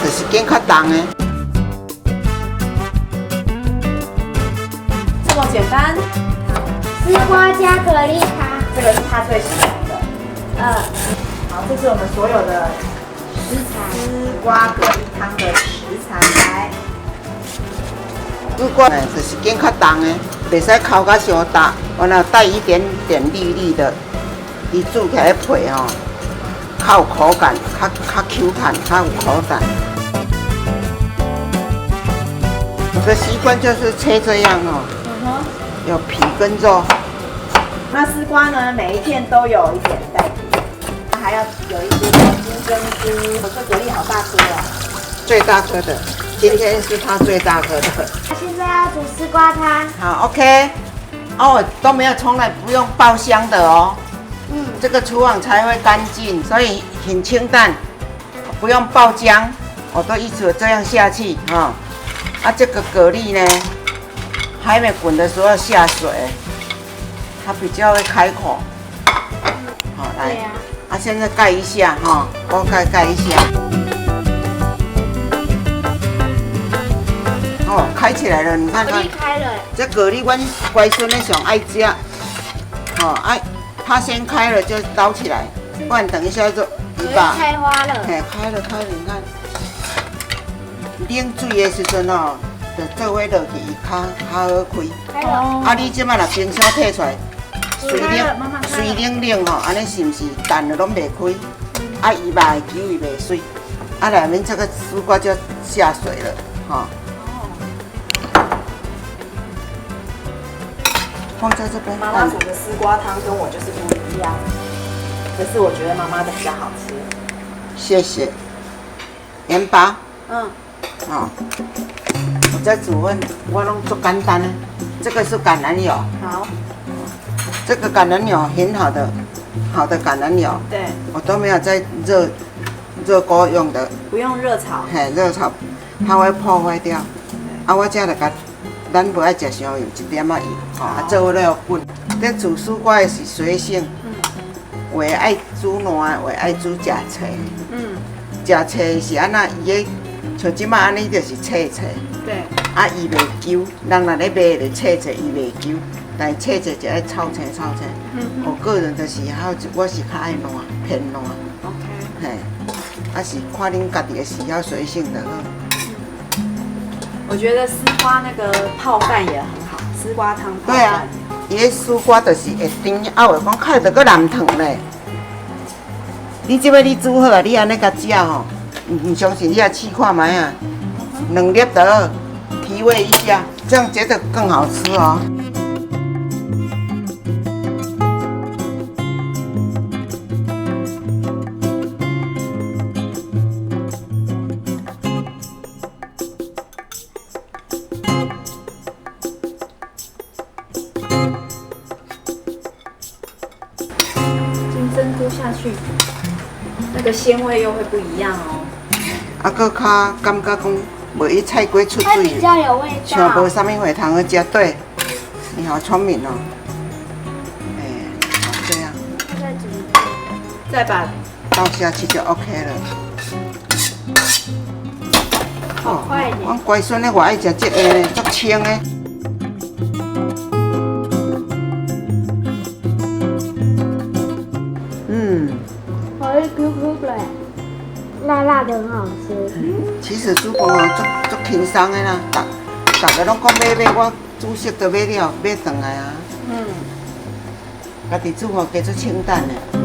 就是更较重的。这么简单。丝瓜加蛤蜊汤。这个是他最喜欢的。好，这是我们所有的食材。丝瓜蛤蜊汤的食材。丝瓜就是更较重的，袂使烤甲伤大，完了带一点点绿绿的，伊煮起来配吼，较有口感，较 Q 弹，较有口感。我的习惯就是切这样哦，有皮跟肉。那丝瓜呢，每一片都有一点带皮，还要有一些金针菇。我这蛤蜊好大颗哦，最大颗的，今天是它最大颗的。现在要煮丝瓜汤。好 ，OK。哦，都没有，从来不用爆香的哦。这个厨房才会干净，所以很清淡，不用爆浆。我都一直这样下去哈。这个蛤蜊呢，还没滚的时候下水，它比较会开口。好，来，现在盖一下哈，锅盖一下。哦，开起来了，你看看。开了。这蛤蜊，阮乖孙咧上爱食，它先开了就捞起来，不然等一下就开花了。开了，你看。冷水的时阵哦，就做伙落去，较好开。开了。你即摆若冰箱摕出来，水冷吼，安尼是毋是蛋拢袂开？伊肉会球伊袂水，内面这个丝瓜就下水了，吼。放在这边。妈妈煮的丝瓜汤跟我就是不一样，可是我觉得妈妈的比较好吃。谢谢。盐巴。我在煮饭，我拢做简单的。这个是橄榄油。好。这个橄榄油很好的橄榄油。对。我都没有在热锅用的。不用热炒。热炒，它会破坏掉。我这就甲。咱不爱食伤油，一点仔油，做了滚。这煮丝瓜的是随性，有的爱煮烂，有的爱煮食脆。食脆是安那？伊个像即摆安尼就是脆脆。对。伊袂揪，人若咧买就脆脆，伊袂揪，但是脆脆就爱炒青。我个人就是我是较爱烂，偏烂。OK。是看恁家己的喜好随性的好。我觉得丝瓜那个泡饭也很好，丝瓜汤泡饭。对啊，伊个丝瓜就是会甜，话讲开着搁蓝糖咧。你即摆你煮好啊，你安尼甲食吼，唔相信你也试看卖啊，2粒就好，提味一下，这样觉得更好吃哦。珍珠下去，那个鲜味又会不一样哦。搁较感觉讲无伊菜瓜出水，它比较有味道，像无啥物血糖好食。对，你好聪明哦。这样。再把倒下去就 OK 了。好快呢。阮乖孙咧，我爱食这个呢，足清的。好 Q 的，辣辣的很好吃。其实煮饭哦，足轻松的啦，大家拢讲买，我煮熟就买了，买回来啊。家己煮饭加足清淡的。